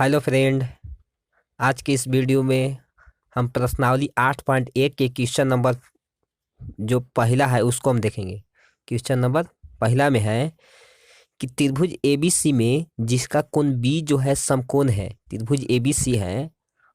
Hello friend. आज के इस वीडियो में हम प्रश्नावली 8.1 के क्वेश्चन नंबर जो पहला है उसको हम देखेंगे। क्वेश्चन नंबर पहला में है कि त्रिभुज एबीसी में जिसका कोण बी जो है समकोण है। त्रिभुज एबीसी है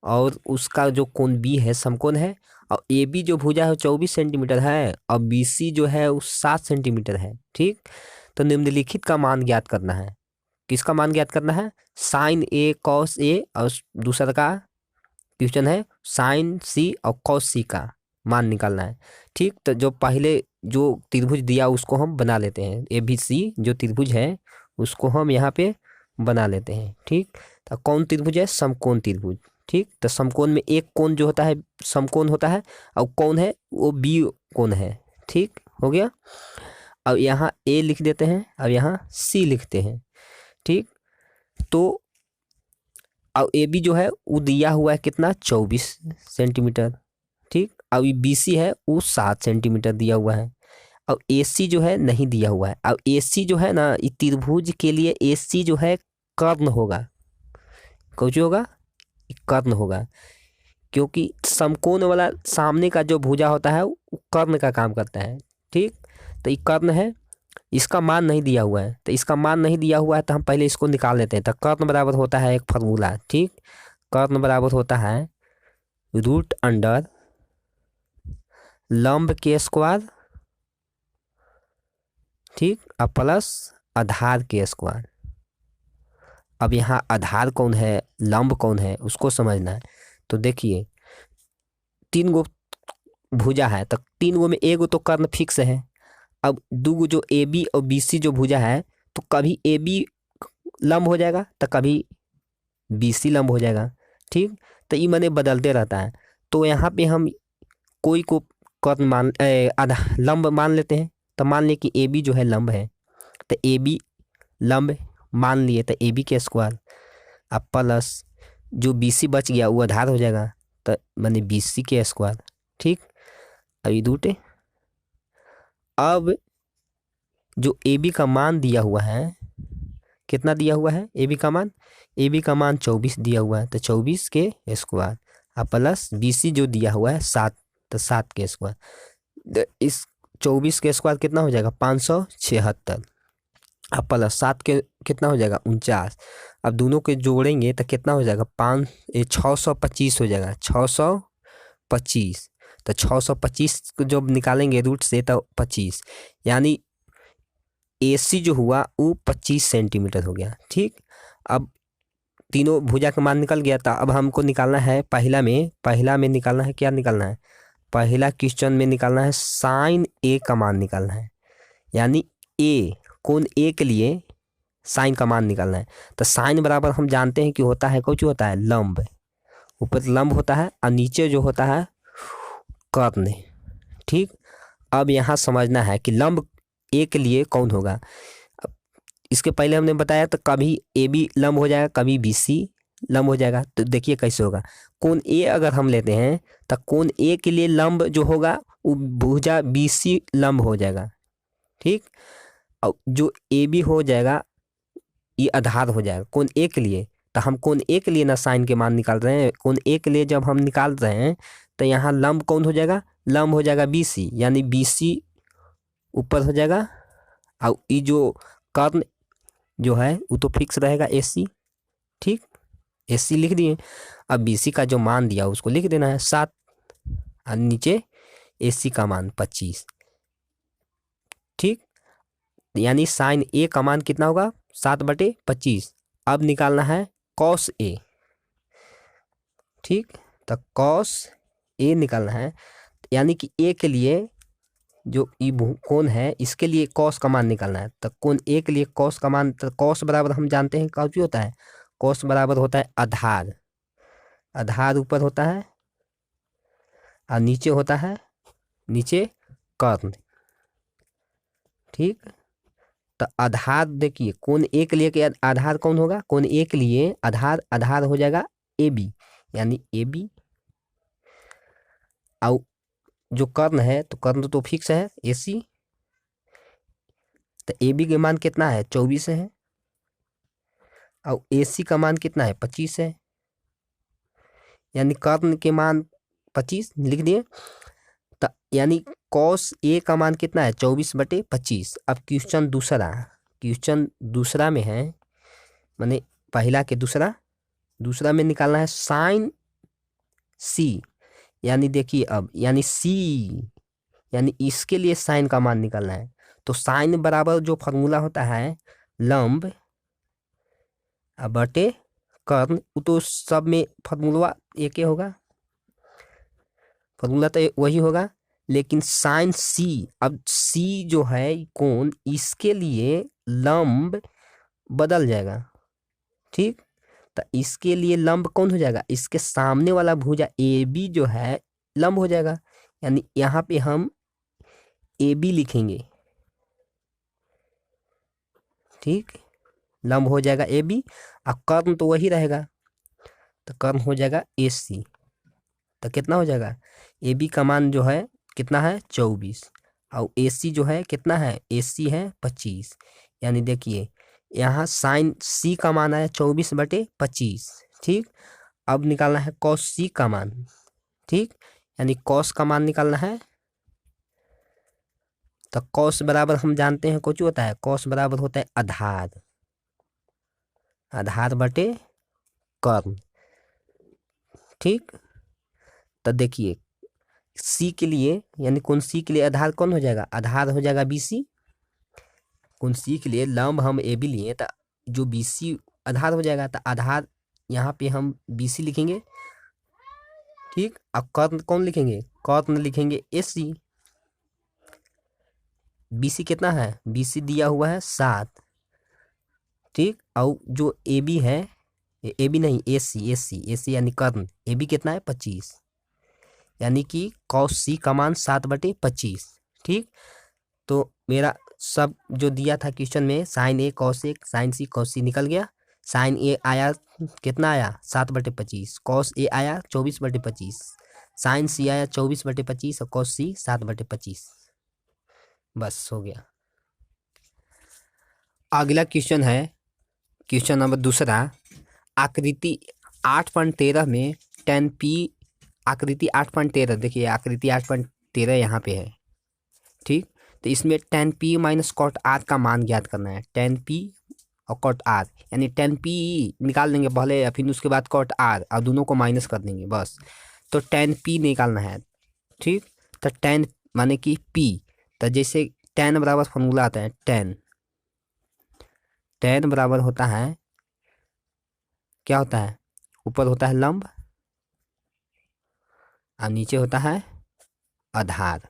और उसका जो कोण बी है समकोण है, और ए बी जो भुजा है 24 सेंटीमीटर है और बी सी जो है वो 7 सेंटीमीटर है। ठीक, तो निम्नलिखित का मान ज्ञात करना है। किसका मान ज्ञात करना है? साइन ए कॉस ए, और दूसरा का क्वेश्चन है साइन सी और कॉस सी का मान निकालना है। ठीक, तो जो पहले जो त्रिभुज दिया उसको हम बना लेते हैं। ए बी सी जो त्रिभुज है उसको हम यहाँ पे बना लेते हैं। ठीक, तो कौन त्रिभुज है? समकोण त्रिभुज। ठीक, तो समकोण में एक कोण जो होता है समकोण होता है, और कौन है वो बी कोण है। ठीक हो गया। अब यहाँ ए लिख देते हैं और यहाँ सी लिखते हैं। ठीक, तो अब ए बी जो है वो दिया हुआ है कितना? 24 सेंटीमीटर। ठीक, अब बी सी है वो 7 सेंटीमीटर दिया हुआ है। अब ए सी जो है नहीं दिया हुआ है। अब ए सी जो है ना, इस त्रिभुज के लिए ए सी जो है कर्ण होगा। कौन सी होगा? कर्ण होगा, क्योंकि समकोण वाला सामने का जो भुजा होता है वो कर्ण का काम करता है। ठीक, तो ये कर्ण है, इसका मान नहीं दिया हुआ है। तो इसका मान नहीं दिया हुआ है तो हम पहले इसको निकाल लेते हैं। तो कर्ण बराबर होता है एक फार्मूला। ठीक, कर्ण बराबर होता है रूट अंडर लंब के स्क्वायर, ठीक, और प्लस आधार के स्क्वायर। अब यहाँ आधार कौन है, लंब कौन है, उसको समझना है। तो देखिए, तीन गो भुजा है तो तीन गो में एगो तो कर्ण फिक्स है। अब दो गो जो ए बी और बी सी जो भुजा है, तो कभी ए बी लंब हो जाएगा तो कभी बी सी लंब हो जाएगा। ठीक, तो ये मैंने बदलते रहता है। तो यहाँ पे हम कोई को कर्ण मान आधा लंब मान लेते हैं। तो मान लिए कि ए बी जो है लंब है, तो ए बी लंब मान लिए, तो ए बी के स्क्वायर अब प्लस जो बी सी बच गया वो आधार हो जाएगा, तो मैंने बी सी के स्क्वायर। ठीक, अभी दूटे। अब जो ए बी का मान दिया हुआ है, कितना दिया हुआ है ए बी का मान? ए बी का मान 24 दिया हुआ है, तो 24 के स्क्वायर और प्लस बी सी जो दिया हुआ है 7, तो 7 के स्क्वायर। इस 24 के स्क्वायर कितना हो जाएगा? 576। अब प्लस 7 के कितना हो जाएगा? 49। अब दोनों के जोड़ेंगे तो कितना हो जाएगा? 625 हो जाएगा। 625, तो 625 को जब निकालेंगे रूट से तो 25, यानी ए सी जो हुआ वो 25 सेंटीमीटर हो गया। ठीक, अब तीनों भुजा का मान निकल गया था। अब हमको निकालना है पहला में निकालना है, क्या निकालना है? पहला क्वेश्चन में निकालना है साइन ए का मान निकालना है, यानी ए कोण ए के लिए साइन का मान निकालना है। तो साइन बराबर हम जानते हैं कि होता है, कुछ होता है लंब, ऊपर लंब होता है और नीचे जो होता है कर्ण। ठीक, अब यहाँ समझना है कि लंब ए के लिए कौन होगा। अब इसके पहले हमने बताया तो कभी ए बी लंब हो जाएगा, कभी बी सी लंब हो जाएगा। तो देखिए कैसे होगा। कोण ए अगर हम लेते हैं तो कोण ए के लिए लंब जो होगा वो भुजा बी सी लंब हो जाएगा। ठीक, और जो ए बी हो जाएगा ये आधार हो जाएगा कोण ए के लिए। तो हम कोण ए के लिए ना साइन के मान निकाल रहे हैं। कोण ए के लिए जब हम निकाल रहे हैं तो यहाँ लंब कौन हो जाएगा? लंब हो जाएगा बी सी, यानी बी सी ऊपर हो जाएगा, और ये जो कर्ण जो है वो तो फिक्स रहेगा ए सी। ठीक, ए सी लिख दिए। अब बी सी का जो मान दिया उसको लिख देना है 7, और नीचे ए सी का मान 25। ठीक, यानी साइन ए का मान कितना होगा? 7/25। अब निकालना है कॉस ए। ठीक, तो कॉस ए निकालना है, यानी कि ए के लिए जो ई कोण है इसके लिए कॉस का मान निकालना है। तो कोण ए के लिए कॉस का मान, तो कॉस बराबर हम जानते हैं क्या होता है? कॉस बराबर होता है आधार। आधार ऊपर होता है और नीचे होता है, नीचे कर्ण। ठीक, तो आधार देखिए कोण ए के लिए आधार कौन होगा? कोण ए के लिए आधार हो जाएगा ए बी, यानी ए बी। और जो कर्ण है तो कर्ण तो फिक्स है ए सी। तो ए बी के मान कितना है? 24 है। और AC का मान कितना है 25 है, यानी कर्ण के मान 25 लिख दिए। तो यानी cos A का मान कितना है 24/25। अब क्वेश्चन दूसरा में है, माने पहला के दूसरा में निकालना है साइन C। यानी देखिए अब यानी C यानी इसके लिए साइन का मान निकालना है। तो साइन बराबर जो फॉर्मूला होता है लंब बटे कर्ण, वो तो सब में फॉर्मूला एक ही होगा, फॉर्मूला तो वही होगा। लेकिन साइन C, अब C जो है कोण, इसके लिए लंब बदल जाएगा। ठीक, तो इसके लिए लंब कौन हो जाएगा, इसके सामने वाला भुजा AB जो है लंब हो जाएगा। यानी यहाँ पे हम AB लिखेंगे। ठीक, लंब हो जाएगा AB, और कर्ण तो वही रहेगा, तो कर्ण हो जाएगा AC। तो कितना हो जाएगा, AB का मान जो है कितना है 24, और AC जो है कितना है, AC है 25। यानी देखिए यहाँ साइन C का मान आया 24/25। ठीक, अब निकालना है cos C का मान। ठीक, यानी cos का मान निकालना है। तो cos बराबर हम जानते हैं कुछ होता है, cos बराबर होता है आधार बटे कर्ण। ठीक, तो देखिए C के लिए, यानी कौन C के लिए आधार कौन हो जाएगा, आधार हो जाएगा BC। कौन C के लिए लंब हम AB लिए, तो जो BC आधार हो जाएगा, तो आधार यहाँ पे हम BC लिखेंगे। ठीक, अब कर्ण कौन लिखेंगे, कर्ण लिखेंगे AC। BC कितना है, BC दिया हुआ है 7। ठीक, और जो AB है, AB नहीं AC यानी कर्ण, AB कितना है 25। यानी कि cos C का मान 7/25। ठीक, तो मेरा सब जो दिया था क्वेश्चन में sine A cos A sine C cos C निकल गया। साइन A आया कितना आया 7/25, cos A आया 24/25, साइन C आया 24/25 और cos C 7/25। बस हो गया। अगला क्वेश्चन है क्वेश्चन नंबर दूसरा, आकृति 8.13 में tan P, आकृति 8.13, देखिए आकृति 8.13 यहाँ पे है। ठीक, तो इसमें tan P minus cot R का मान ज्ञात करना है। tan P और cot R, यानी tan P निकाल देंगे पहले, फिर उसके बाद cot R, और दोनों को माइनस कर देंगे बस। तो tan P निकालना है। ठीक, तो tan माने कि P, तो जैसे tan बराबर फॉर्मूला आता है, tan बराबर होता है, क्या होता है, ऊपर होता है लंब और नीचे होता है आधार।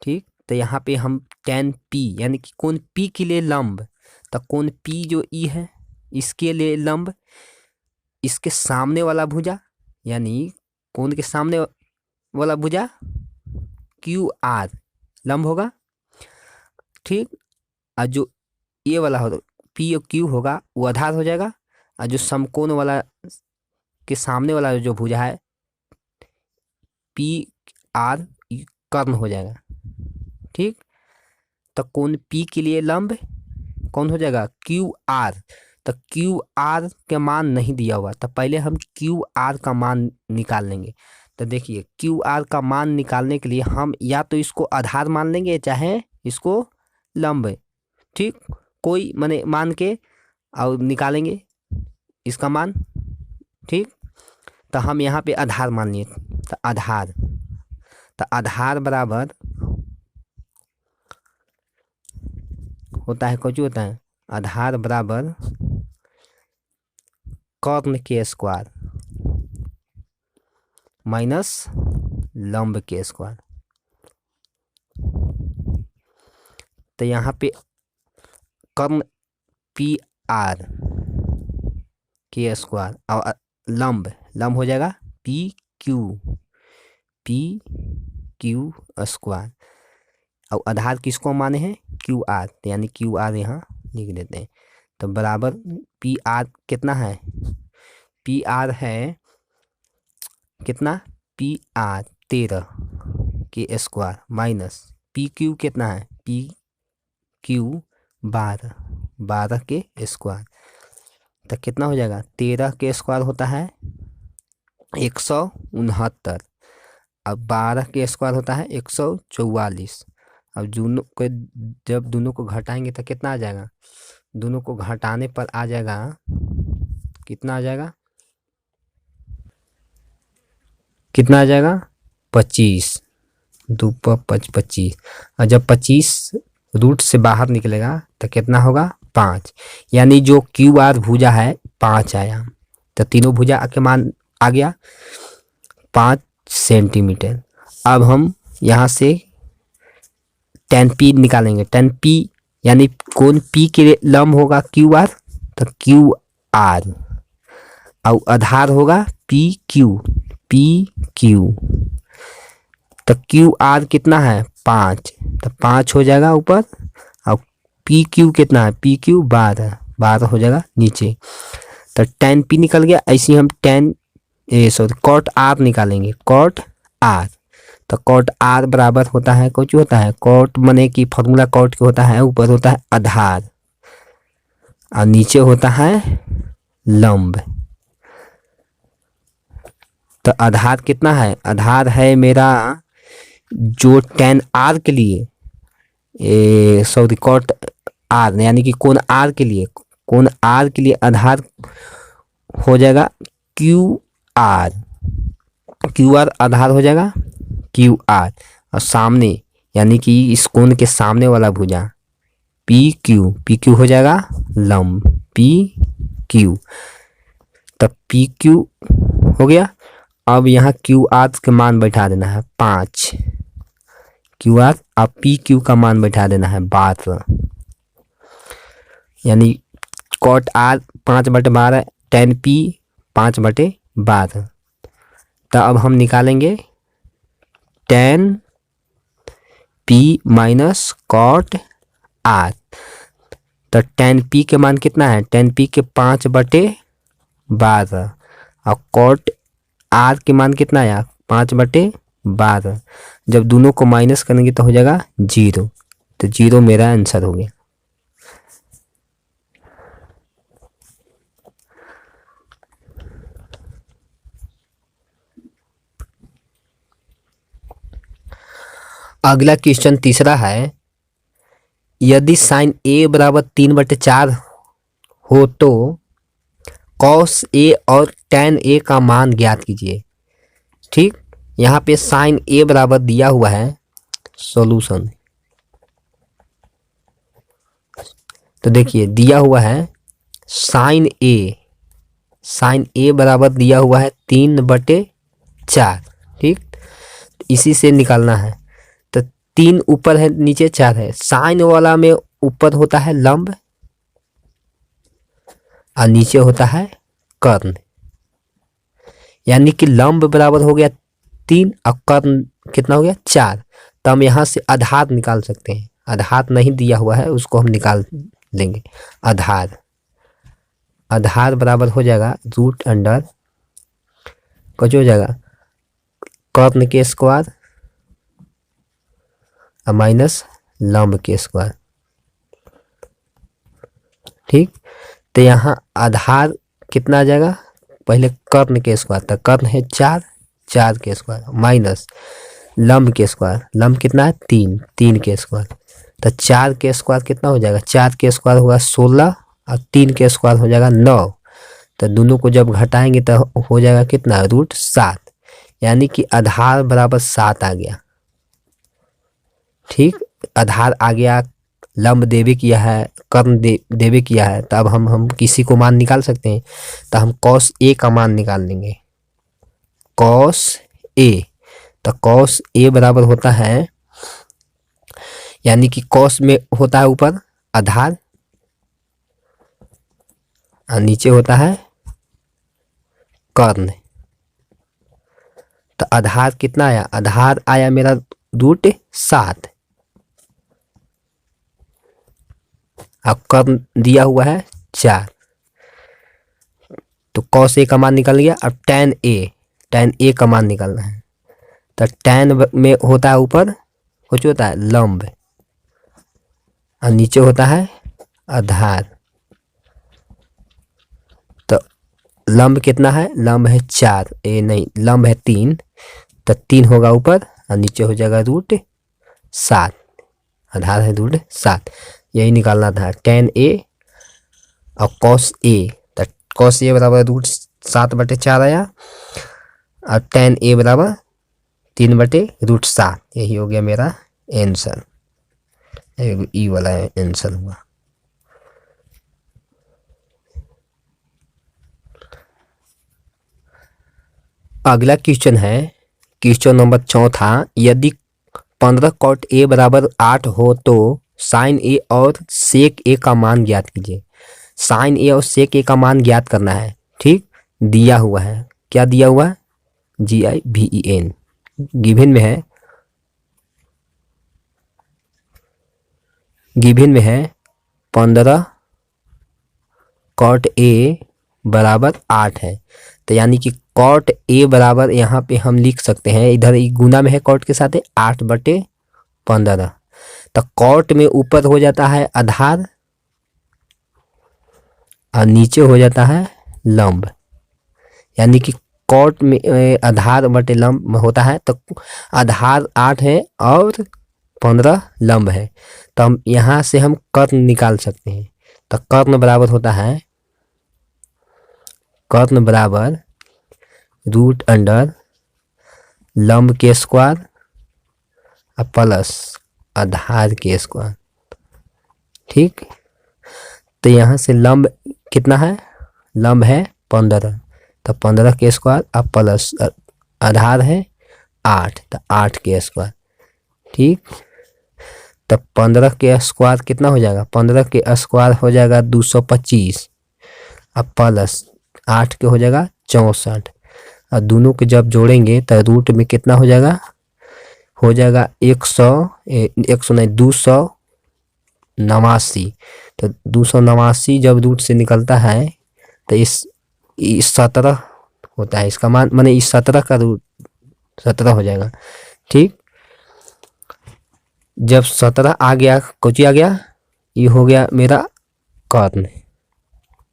ठीक, तो यहाँ पे हम tan P यानी कि कोण P के लिए लंब, तो कोण P जो E है इसके लिए लंब, इसके सामने वाला भुजा, यानी कोण के सामने वाला भुजा QR लंब होगा। ठीक, और जो ये वाला होगा P और Q होगा वो आधार हो जाएगा, और जो समकोण वाला के सामने वाला जो भुजा है PR कर्ण हो जाएगा। ठीक, तो कोण P के लिए लंब कौन हो जाएगा QR। तो QR के मान नहीं दिया हुआ, तो पहले हम QR का मान निकाल लेंगे। तो देखिए QR का मान निकालने के लिए हम या तो इसको आधार मान लेंगे, चाहे इसको लंब। ठीक, कोई माने मान के और निकालेंगे इसका मान। ठीक, तो हम यहाँ पे आधार मान लिए, तो आधार बराबर होता है, कुछ होता है, आधार बराबर कर्ण के स्क्वायर माइनस लंब के स्क्वायर। तो यहाँ पे कर्ण PR के स्क्वायर और लंब हो जाएगा PQ स्क्वायर, और आधार किसको माने हैं QR, यानी QR यहाँ लिख देते हैं। तो बराबर PR कितना है, PR है कितना, PR 13 के स्क्वायर माइनस PQ कितना है, PQ 12, 12 के स्क्वायर। तो कितना हो जाएगा, 13 के स्क्वायर होता है 169। अब 12 के स्क्वायर होता है 144। अब दोनों को जब दोनों को घटाएंगे तो कितना आ जाएगा, दोनों को घटाने पर आ जाएगा, कितना आ जाएगा, कितना आ जाएगा 25, 2 पर 25। और जब 25 रूट से बाहर निकलेगा तो कितना होगा 5। यानी जो क्यू आर भुजा है 5 आया। तो तीनों भुजा के मान आ गया 5 सेंटीमीटर। अब हम यहाँ से tan p निकालेंगे। tan p यानी कोण p के लंब होगा क्यू आर, तो क्यू आर, और आधार होगा पी क्यू, तो क्यू आर कितना है 5, तो 5 हो जाएगा ऊपर, और पी क्यू कितना है, पी क्यू 12 हो जाएगा नीचे। तो tan p निकल गया। ऐसे ही हम cot r निकालेंगे, cot r। तो cot r बराबर होता है, कुछ होता है cot मने कि फॉर्मूला cot के होता है, ऊपर होता है आधार और नीचे होता है लंब। तो आधार कितना है, आधार है मेरा जो tan r के लिए cot r यानी कि कोण r के लिए, कोण r के लिए आधार हो जाएगा क्यू आर, आधार हो जाएगा क्यू आर, और सामने यानी कि इस कोण के सामने वाला भुजा पी क्यू हो जाएगा लंब पी क्यू। तब पी क्यू हो गया। अब यहाँ क्यू आर के मान बैठा देना है 5, क्यू आर, अब पी क्यू का मान बैठा देना है 12, यानी कॉट आर 5/12, tan p 5/12। तो अब हम निकालेंगे tan p minus cot r. तो tan p के मान कितना है, tan p के 5/12, और कॉट आर के मान कितना आया 5/12। जब दोनों को माइनस करेंगे तो हो जाएगा 0, तो 0 मेरा आंसर हो गया। अगला क्वेश्चन तीसरा है, यदि साइन a बराबर 3/4 हो तो कॉस a और tan a का मान ज्ञात कीजिए। ठीक, यहाँ पे साइन a बराबर दिया हुआ है, सॉल्यूशन। तो देखिए दिया हुआ है साइन a बराबर दिया हुआ है 3/4। ठीक, इसी से निकालना है। तो 3 ऊपर है, नीचे 4 है। साइन वाला में ऊपर होता है लंब और नीचे होता है कर्ण, यानी कि लंब बराबर हो गया 3 और कर्ण कितना हो गया 4। तो हम यहाँ से आधार निकाल सकते हैं। आधार नहीं दिया हुआ है, उसको हम निकाल लेंगे। आधार बराबर हो जाएगा √अंडर कुछ हो जाएगा कर्ण के स्क्वायर और माइनस लंब के स्क्वायर। ठीक, तो यहाँ आधार कितना आ जाएगा, पहले कर्ण के स्क्वायर, तो कर्ण है 4 के स्क्वायर माइनस लंब के स्क्वायर, लंब कितना है 3 के स्क्वायर। तो 4 के स्क्वायर कितना हो जाएगा, 4 के स्क्वायर होगा 16 और 3 के स्क्वायर हो जाएगा 9। तो दोनों को जब घटाएंगे तो हो जाएगा कितना √7, यानी कि आधार बराबर 7 आ गया। ठीक, आधार आ गया, लंब देवे किया है, कर्ण देवे किया है। तो अब हम किसी को मान निकाल सकते हैं। तो हम cos a का मान निकाल लेंगे, cos a। तो cos a बराबर होता है, यानी कि cos में होता है ऊपर आधार और नीचे होता है कर्ण। तो आधार कितना आया, आधार आया मेरा √7 और कर्ण दिया हुआ है 4। तो cos a का मान निकल गया। अब tan a का मान निकालना है। तो tan में होता है ऊपर कुछ होता है लंब और नीचे होता है आधार। तो लंब कितना है, लंब है 4, ए नहीं लंब है 3, तो 3 होगा ऊपर और नीचे हो जाएगा √7, आधार है √7। यही निकालना था tan A और cos A। तो cos A बराबर √7/4 आया और tan A बराबर 3/√7। यही हो गया मेरा आंसर, ई वाला आंसर हुआ। अगला क्वेश्चन है क्वेश्चन नंबर 4। यदि 15 cot A बराबर 8 हो तो sin A और sec A का मान ज्ञात कीजिए। sin A और sec A का मान ज्ञात करना है, ठीक। दिया हुआ है, क्या दिया हुआ है, GIVEN गिवन में है, गिवन में है 15 cot A बराबर 8 है। तो यानी कि cot A बराबर यहाँ पे हम लिख सकते हैं, इधर गुना में है cot के साथ 8/15। तो cot में ऊपर हो जाता है आधार और नीचे हो जाता है लंब, यानी कि cot में आधार बटे लंब होता है। तो आधार 8 है और 15 लंब है, तो हम यहाँ से हम कर्ण निकाल सकते हैं। तो कर्ण बराबर होता है, कर्ण बराबर √अंडर लंब के स्क्वायर और प्लस आधार के स्क्वायर, ठीक। तो यहाँ से लंब कितना है, लंब है 15, तो 15 के स्क्वायर और प्लस आधार है 8, तो 8 के स्क्वायर, ठीक। तो 15 के स्क्वायर कितना हो जाएगा, 15 के स्क्वायर हो जाएगा 225 और प्लस 8 के हो जाएगा 64, और दोनों के जब जोड़ेंगे तो रूट में कितना हो जाएगा, हो जाएगा 289। तो 289 जब रूट से निकलता है तो इस 17 होता है, इसका मान माने इस 17 का रूट 17 हो जाएगा, ठीक। जब 17 आ गया, कुछ आ गया, ये हो गया मेरा कर्ण।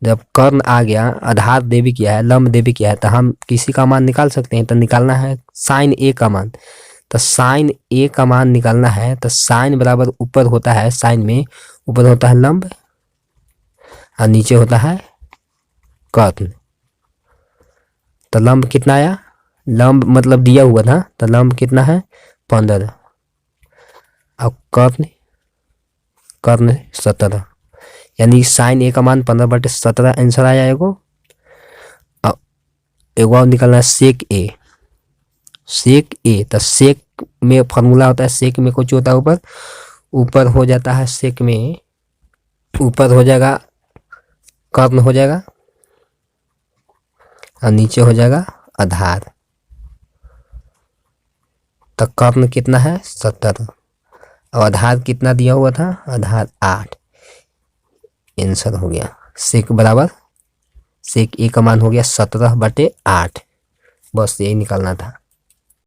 जब कर्ण आ गया, आधार देवी किया है, लंब देवी किया है, तो हम किसी का मान निकाल सकते हैं। तो निकालना है sin A का मान, तो sin A का मान निकालना है। तो sin बराबर ऊपर होता है, sin में ऊपर होता है लंब और नीचे होता है कर्ण। तो लंब कितना आया, लंब मतलब दिया हुआ था, तो लंब कितना है 15 और कर्ण 17, यानी sin A का मान 15/17 आंसर आया। एगो और निकलना है sec A, sec A। तो sec में फॉर्मूला होता है, sec में कुछ होता है ऊपर, ऊपर हो जाता है sec में, ऊपर हो जाएगा कर्ण हो जाएगा और नीचे हो जाएगा आधार। तो कर्ण कितना है 17 और आधार कितना दिया हुआ था, आधार 8। आंसर हो गया sec बराबर, sec A का मान हो गया 17/8। बस यही निकालना था।